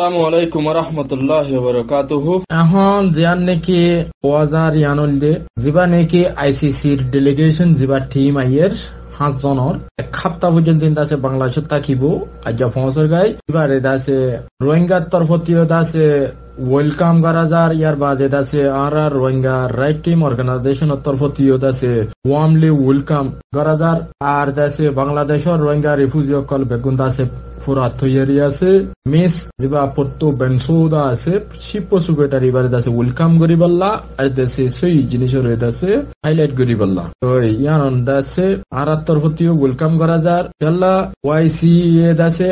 আসসালামু আলাইকুম ওয়া রাহমাতুল্লাহি ওয়া বারাকাতুহু। এখন জিয়ান নাকি ওয়াজার ইয়ানলদে জিবা নাকি আইসিসির ডেলিগেশন জিবা টিম আইয়ের 5 জনের এক সপ্তাহ পর্যন্ত আছে বাংলাদেশত থাকিব আজ পৌঁছার গাই এবারে আছে রোহিঙ্গার তরফ থেকে আছে ওয়েলকাম করা যার ইয়ার বাজে আছে আর রোহিঙ্গা রাইট টিম অর্গানাইজেশনের তরফ থেকে আছে ওয়ার্মলি ওয়েলকাম করা যার আর আছে বাংলাদেশের রোহিঙ্গা রিফিউজি সকল বেগুন আছে পুরা তৈরি আছে মিস যেবা পত্তো বেনসুদা আছে চিফ সেক্রেটারি বারে আছে ওয়েলকাম করিবাল্লা আর দেশে সেই জিনিসের আছে হাইলাইট করিবাল্লা তো ইয়ান আছে আর তরফ থেকে ওয়েলকাম করা যার আল্লাহ ওয়াইসি এ আছে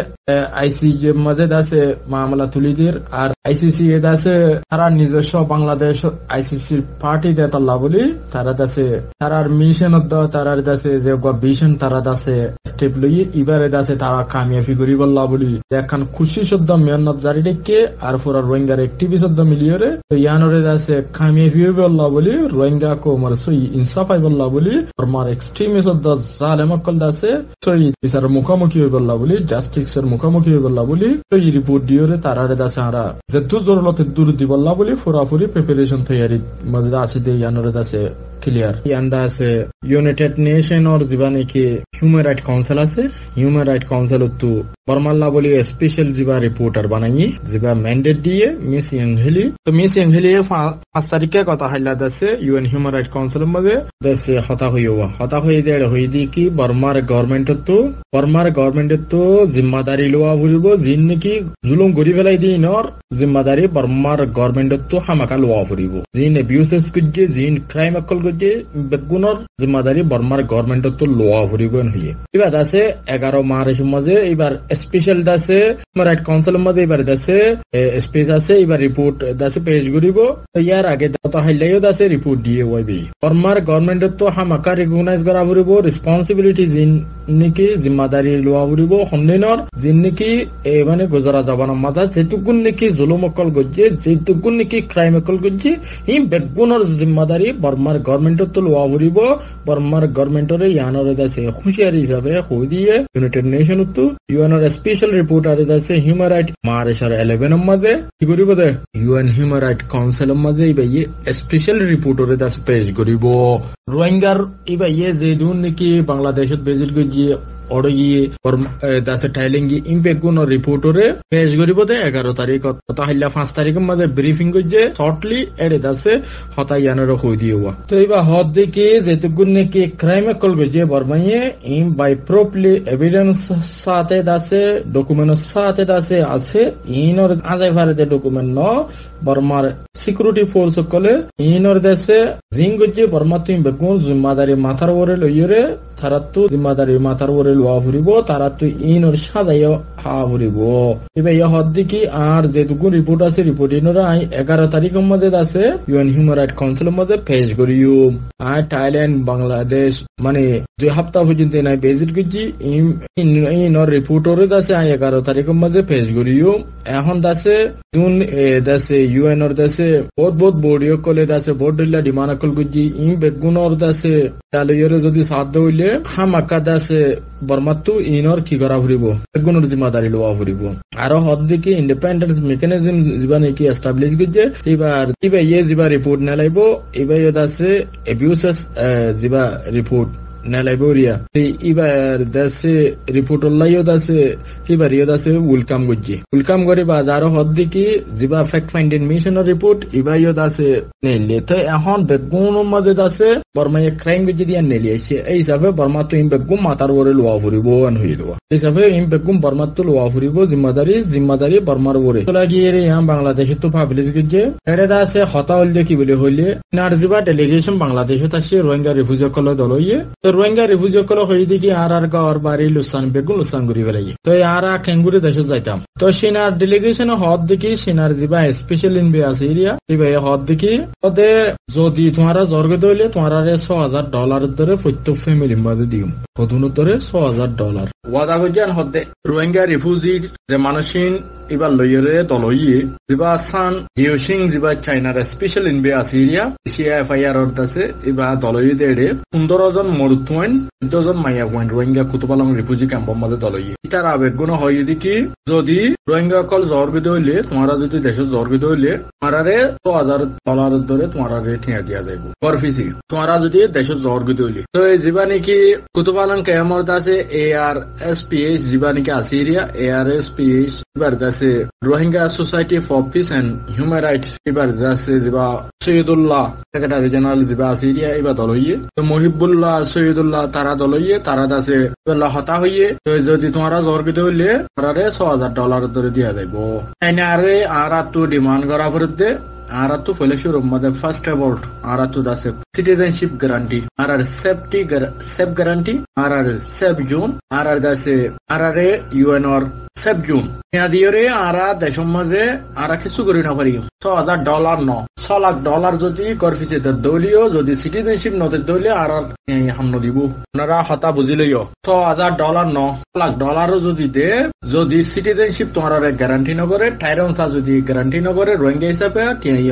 আইসি যে মাঝে আছে মামলা তুলিদের আর আইসিসি এ আছে তারা নিজস্ব বাংলাদেশ আইসিসি পার্টি দেতাল্লা বলি তারা আছে তারার মিশন তারার আছে যে ভিশন তারা আছে স্টেপ লই এবারে আছে তারা কামিয়াবি করিবাল্লা বলি এখন খুশি শব্দ মেহনত জারি রেখে আর পুরা রোহিঙ্গার অ্যাক্টিভিস্ট শব্দ মিলিয়ে তো ইয়ানরে আছে কামিয়াবি হইবাল্লা বলি রোহিঙ্গা কো মার সই ইনসাফ হইবাল্লা বলি আর মার এক্সট্রিমিস্ট শব্দ জালেম কল আছে সই বিচার মুখোমুখি হইবাল্লা বলি জাস্টিসের মুখোমুখি হইবাল্লা বলি তো এই রিপোর্ট দিওরে তারারে আছে আরা যে জরুরত দূর দিবাল্লা বলি পুরাপুরি প্রিপারেশন তৈরি মধ্যে আছে দে ইয়ানরে আছে ক্লিয়ার ইয়ান্দা আছে ইউনাইটেড নেশন और जीवाने के ह्यूमन राइट काउंसिल আছে ह्यूमन राइट काउंसिल তো বর্মাল্লা বলি স্পেশাল জিবা রিপোর্টার বানাই জিবা ম্যান্ডেট দিয়ে মিস ইয়াংহেলি তো মিস ইয়াংহেলি 5 তারিখে কথা হাইলা আছে ইউএন হিউম্যান রাইট কাউন্সিলের মধ্যে দেশে হতা হয়ে দেড় হই দি কি বর্মার গভর্নমেন্টের তো জিম্মাদারি লওয়া হইব জিন নাকি জুলুম করি ফেলাই দি নর জিম্মাদারি বর্মার গভর্নমেন্টের তো হামাকা লওয়া হইব জিন অ্যাবিউসেস করছে জিন ক্রাইম আকল করছে বেগুনর জিম্মাদারি বর্মার গভর্নমেন্টের তো লওয়া হইব হইয়ে এবার আছে 11 মার্চের মধ্যে এবার স্পেশাল দাসে রাইট কাউন্সিলের মধ্যে এবার দাসে স্পেস আছে এবার রিপোর্ট দাসে পেশ করিব ইয়ার আগে তো হাইলাইও দাসে রিপোর্ট দিয়ে হইবি বর্মার গভর্নমেন্টের তো হামাকা রিকগনাইজ করা হইব রেসপন্সিবিলিটি জিন নাকি জিম্মাদারি লওয়া হইব হন্নেনর জিন নাকি মানে গুজরা জবানের মাথা যেটুকুন নাকি জুলুম অকল গজ্জে যেটুকুন নাকি ক্রাইম অকল গজ্জে ই বেগুনের জিম্মাদারি বর্মার গভর্নমেন্টের তো লওয়া হইব বর্মার গভর্নমেন্টরে ইয়ানরে দাসে হুঁশিয়ারি হিসাবে হই দিয়ে ইউনাইটেড নেশন তো ইউএনর স্পেশাল রিপোর্টার আছে হিউম্যান রাইট মার্চের 11 এর মধ্যে কি করিব দে ইউএন হিউম্যান রাইট কাউন্সিলের মধ্যে এই স্পেশাল রিপোর্টারে দাস পেশ করিব রোহিঙ্গার এই যে দুন নাকি বাংলাদেশত বেজিট গিয়ে অড়গিয়ে দাসে টাইলিঙ্গি ইম্প্যাক্ট কোন রিপোর্টরে পেশ করিব দে 11 তারিখ কথা হাইলা 5 তারিখের মধ্যে ব্রিফিং করছে শর্টলি এর দাসে হতায়ানের কই দিওয়া তো এবার হদ দেখি যেটুকুন নাকি ক্রাইম কল গজে বর্মাইয়ে ইম বাই প্রপলি এভিডেন্স সাথে দাসে ডকুমেন্ট সাথে দাসে আছে ইনর আজাই ভারতে ডকুমেন্ট ন বর্মার সিকিউরিটি ফোর্স কলে ইনর দেশে জিং গজে বর্মা তুই বেগুন জিম্মাদারি মাথার ওরে লইরে তারাতো জিম্মাদারি মাথার ওরে লওয়া ফুরিব তারাতো ইনর সাদাইও হা ফুরিব এবার ইয়া হদ দেখি আর যেটুকু রিপোর্ট আছে রিপোর্ট ইনরা 11 তারিখের মধ্যে আছে ইউএন হিউম্যান রাইট কাউন্সিলের মধ্যে পেশ করিও আর থাইল্যান্ড বাংলাদেশ মানে 2 সপ্তাহ পর্যন্ত নাই বেজিট গজি ইনর রিপোর্টরে আছে 11 তারিখের মধ্যে পেশ করিও এখন দাসে দুন দাসে ইউএনর দাসে বহুত বড়িও কলে দাসে বহুত দিলা ডিমান্ড কল গজি ইম বেগুনর দাসে তালইরে যদি সাধ্য হইলে হামাকা দাসে বর্মাতু ইনর কি করা ফুরিব বেগুনর জিম্মাদারি লওয়া ফুরিব আর হদ দিকে ইন্ডিপেন্ডেন্স মেকানিজম জীবন কি এস্টাবলিশ গজে এবার জিবা রিপোর্ট না লাইব এবার দাসে অ্যাবিউসেস জিবা রিপোর্ট নালাইবোরিয়া এবার দেশে রিপোর্ট লাইও দাসে এবার ইয়ে দাসে ওয়েলকাম করে বাজার হদ দিকে জিবা ফ্যাক্ট ফাইন্ডিং মিশনের রিপোর্ট এবার ইয়ে দাসে নেলে তো এখন বেগুন মধ্যে দাসে বর্মা ক্রাইম গজি দিয়ে নেলি আসছে এই হিসাবে বর্মা তো ইম বেগুম মাতার ওরে লোয়া ফুরিব হয়ে দেওয়া এই হিসাবে ইম বেগুম বর্মা তো লোয়া ফুরিব জিম্মাদারি বর্মার ওরে তো লাগিয়ে রে ইয়াম বাংলাদেশে তো ভাবিলিস গজে এটা দাসে হতা হইলে কি বলে হইলে নার জিবা ডেলিগেশন বাংলাদেশে আসছে রোহিঙ্গা রিফিউজি কল দলইয়ে রোহিঙ্গা রিফিউজি কল হয়ে দেখি আর গাঁর বাড়ি লুসান বেগুন লুসান ঘুরি ফেলাই তো আর খেঙ্গুরি দেশে যাইতাম তো সেনার ডেলিগেশন হদ দেখি সেনার দিবা স্পেশাল ইনভে আছে এরিয়া এবার হদ দেখি ওদের যদি তোমারা জর্গে দইলে তোমারা $6,000 ধরে প্রত্যেক ফ্যামিলি মধ্যে দিম কতগুলো ধরে $6,000 ওয়াদা করছেন হদে রোহিঙ্গা রিফিউজি যে মানুষিন এবার লইরে দলইয়ে যেবা সান হিউশিং যেবা চাইনার স্পেশাল ইনবে আসিরিয়া সিএফআইআর আছে এবার দলইয়ে দেড়ে 15 জন মরুতুয়ান 14 জন মাইয়া ওয়ান রোহিঙ্গা কুতুবালং রিফিউজি ক্যাম্পের মধ্যে দলইয়ে তার আবেগগুণ হয় কি যদি রোহিঙ্গা কল জ্বর বিদে হইলে তোমারা যদি দেশে জ্বর বিদে হইলে তোমারে $1,000 ধরে তোমারা ঠিয়া দিয়া যাইব গরফিসি তোমারা যদি দেশে জ্বর বিদে হইলে তো যেবা নাকি কুতুবালং ক্যাম্পের আছে ARSPH যেবা নাকি আসিরিয়া ARSPH এবার আছে Rohingya society for peace and human rights এবার আছে যেবা সৈয়দুল্লাহ সেক্রেটারি জেনারেল যেবা আসিরিয়া এবার দলইয়ে তো মহিবুল্লাহ সৈয়দুল্লাহ তারা দলইয়ে তারা আছে হতা হইয়ে তো যদি তোমারা জ্বর বিদে হইলে তারারে $6,000 ধরে দিয়া যাইব এনে আরে আর তো ডিমান্ড করা পড়তে আর তো ফলে শুরু মধ্যে ফার্স্ট অ্যাবাউট আর তো দাসে সিটিজেনশিপ গ্যারান্টি আর সেফটি সেফ গ্যারান্টি আর সেফ জোন আর দাসে আর ইউএনআর সেফ জোন হ্যাঁ দিয়ে রে আর দেশের মাঝে আর কিছু করি না পারি $6,000 ন $6,00,000 যদি করফিসে দলীয় যদি সিটিজেনশিপ নদের দলীয় আর হামন দিব আপনারা হতা বুঝিলইও $6,000 ন $1,00,000 যদি দে যদি সিটিজেনশিপ তোমার গ্যারান্টি নকরে টাইরনসা যদি গ্যারান্টি নকরে রোহিঙ্গা হিসাবে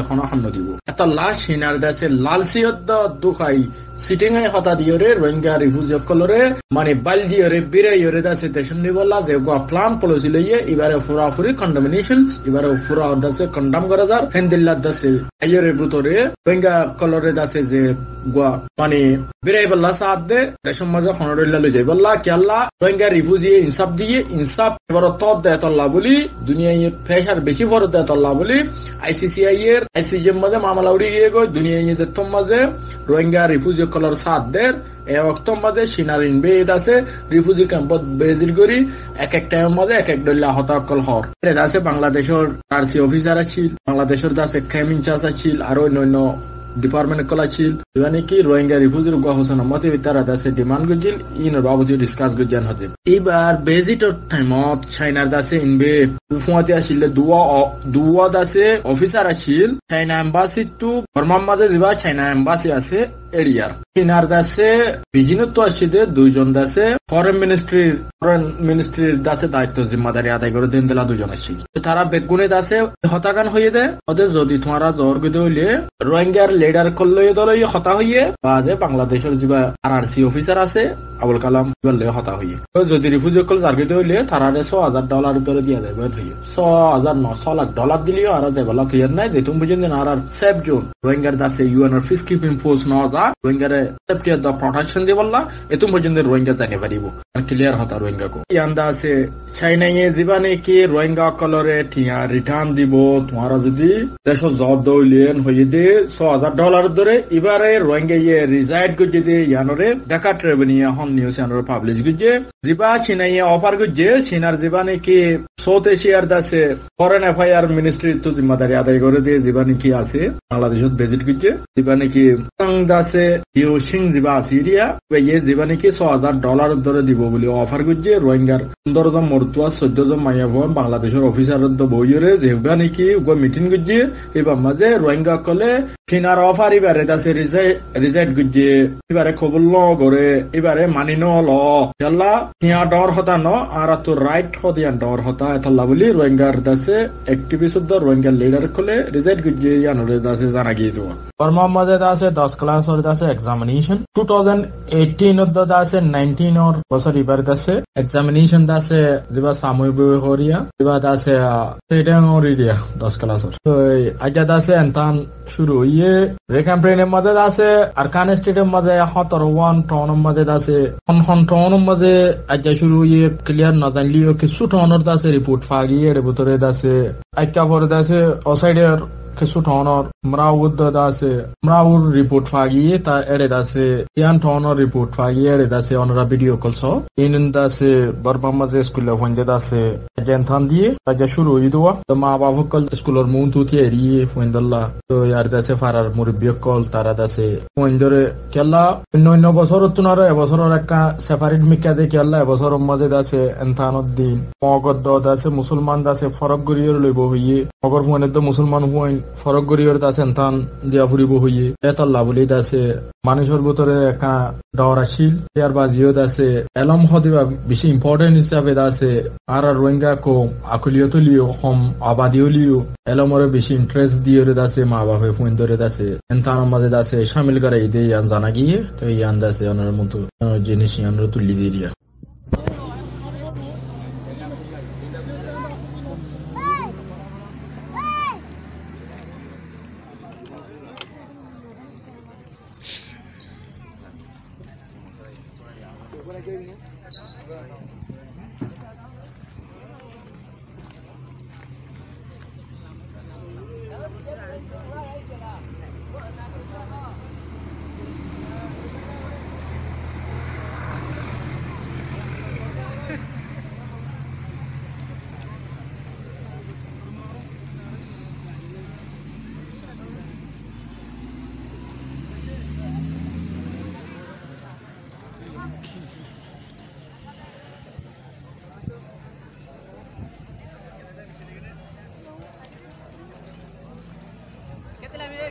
এখন হামন দিব এত লাশ সিনার দেশে লালসিয়ত দুখাই সিটিং এ হতা দিয়ে রে রোহিঙ্গা রিফিউজি কলরে মানে বাল দিয়ে রে বিরাইরে দাসে দেশন নিবলা যে প্লান পলিসি লইয়ে এবারে পুরাপুরি কন্ডামিনেশনস এবারে পুরা দাসে কন্ডাম করা যার হেন্দিল্লা দাসে আইরে ব্রুতরে রোহিঙ্গা কলরে দাসে যে গোয়া মানে বিরাই বল্লা সাথ দে দেশন মাঝে হনরইল্লা লই যাই বল্লা কি আল্লাহ রোহিঙ্গা রিফিউজি ইনসাফ দিয়ে ইনসাফ এবার তদ দেয় তল্লা বলি দুনিয়ায় প্রেশার বেশি বড় দেয় তল্লা বলি আইসিসিআই এর আইসিজে মাঝে মামলা উড়ি গিয়ে গো দুনিয়ায় যে তোম মাঝে রোহিঙ্গা রিফিউজি কলর সাথ দের এ অক্ত মাঝে সিনারিন বেদ আছে রিফিউজি ক্যাম্পত বেজির করি এক এক টাইম মাঝে এক এক দল্লা হতাকল হর এটা আছে বাংলাদেশের আরসি অফিসার আছিল বাংলাদেশের দাসে খেমিন চাষ আছিল আর অন্যান্য ডিপার্টমেন্ট কলা ছিল মানে কি রোহিঙ্গা রিফিউজির গুয়া হোসেন মতে তারা দাসে ডিমান্ড গজিল ইনর বাবুজি ডিসকাস গজান হতে এবার বেজিটর টাইমত চাইনার দাসে ইনবে ফুয়াতে আসিল দুয়া দাসে অফিসার আছিল চাইনা এম্বাসি টু বর্মার মাঝে যা চাইনা এম্বাসি আছে এরিয়ার চীনার দাসে বিজিনত্ব আসিতে দুইজন দাসে ফরেন মিনিস্ট্রির দাসে দায়িত্ব জিম্মাদারি আদায় করে দিন দিলা দুজন আসছিল তারা বেগুনে দাসে হতাকান হইয়ে দেয় ওদের যদি তোমারা জ্বর গিয়ে হইলে রোহিঙ্গার লিডার করলে দল হতা হইয়ে বা যে বাংলাদেশের যা আরআরসি অফিসার আছে আবুল কালাম বললে হতা হইয়ে যদি রিফিউজি কল জার্গিতে হইলে তারা $6,000 ধরে দিয়া যাবে হইয়ে $6,000 দিলেও আর যাইবলা ক্লিয়ার নাই যে তুমি বুঝেন আর সেফ জোন রোহিঙ্গার দাসে ইউএনআর পিস কিপিং ফোর্স ন যা রোহিঙ্গারে সেফটি অফ দ্য প্রোটেকশন দিয়ে বললা এত পর্যন্ত রোহিঙ্গা জানিয়ে পারিব ক্লিয়ার হতা রোহিঙ্গা কো ইয়ান্দা আছে চাইনাইয়ে জীবানে কি রোহিঙ্গা কলরে ঠিয়া রিটার্ন দিব তোমারা যদি দেশ জব দইলেন হইয়ে দে $6,000 ধরে এবারে রোহিঙ্গা ইয়ে রিজাইড গুজে দে ইয়ানরে ঢাকা ট্রেভেনিয়া হন নিউজ চ্যানেল পাবলিশ গুজে জিবা চিনাইয়ে অফার গুজে সিনার জীবানে কি সাউথ এশিয়ার দাসে ফরেন অ্যাফেয়ার মিনিস্ট্রি তো জিম্মাদারি আদায় করে দিয়ে জীবানে কি আছে বাংলাদেশত ভিজিট গুজে জীবানে কি দাসে হিউশিং জিবা সিরিয়া ইয়ে জীবানে কি $6,000 ধরে দিব বলে অফার গুজে রোহিঙ্গার 15 জন মরতুয়া 14 জন মাইয়া ভন বাংলাদেশের অফিসার বইরে যেবা নাকি মিটিং গুজে এবার মাঝে রোহিঙ্গা কলে সিনার অফার এবারে দাসে রিজাইড গুজে এবারে খবর ল করে এবারে মানি নল খেলা হিয়া ডর হতা ন আর তো রাইট হদিয়ান ডর হতা এতলা বলি রোহিঙ্গার দাসে অ্যাক্টিভিস্ট রোহিঙ্গার লিডার কলে রিজাইড গুজে ইয়ানরে দাসে জানা গিয়ে দেওয়া বর্মার মাঝে দাসে 10 ক্লাস ওর দাসে এক্সামিনেশন 2018 ওর দাসে 19 ওর বছর এবার দাসে এক্সামিনেশন দাসে যেবা সাময়িক হরিয়া যেবা দাসে সেটা ওর এরিয়া 10 ক্লাস ওর তো আজ দাসে এনতান শুরু ইয়ে রেকাম্প্রেনের মধ্যে আছে আর কান স্টেটের মধ্যে 17 টাউনের মধ্যে আছে হন টাউনের মধ্যে আজ শুরু ইয়ে ক্লিয়ার না জানলিও কিছু টাউনের দাসে রিপোর্ট ফাগিয়ে এর ভিতরে দাসে আইকা পরে দাসে অসাইডের কিছু টাউনের মরাউদ দাসে মরাউর রিপোর্ট ফাগিয়ে তা এরে দাসে ইয়ান টাউনের রিপোর্ট ফাগিয়ে এরে দাসে অনরা ভিডিও কলস ইন দাসে বর্মা মাঝে স্কুলে হইন্দে দাসে জেনথান দিয়ে আজ শুরু হইদোয়া তো মা বাবা কল স্কুলের মুন তুতি এরিয়ে হইন্দল্লা তো ইয়ার দাসে ফারার মুরব্বি কল তারা দাসে হইন্দরে কেলা অন্য বছর তুনার এবছরের একটা সেপারেট মিকা দে কেলা এবছরের মাঝে দাসে এনথানত দিন মগদ দাসে মুসলমান দাসে ফরক গরিয়ে লইব হইয়ে মগর ফোনে তো মুসলমান হইন ফরক গরিয়র দাসে এনতান দিয়া ফুরিব হইয়ে এতল্লা বলি দাসে মানুষের ভিতরে একটা ডর আসিল ইয়ার বাজিও দাসে এলম হদিবা বেশি ইম্পর্টেন্ট হিসাবে দাসে আর রোহিঙ্গা কম আকুলিয়তলিও কম আবাদিওলিও এলমরে বেশি ইন্টারেস্ট দিয়ে দাসে মা বাপে ফুন ধরে দাসে এনতান মাঝে দাসে সামিল করে এই দিয়ে জানা গিয়ে তো ইয়ান দাসে অনের মতো জিনিস ইয়ানরা তুলি দিয়ে দিয়া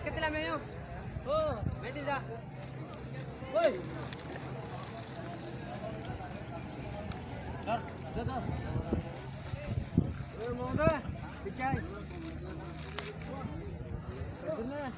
Ketila meio. Oh, vem já. Oi. Dar. Oi, manda. Fica aí. Dinle.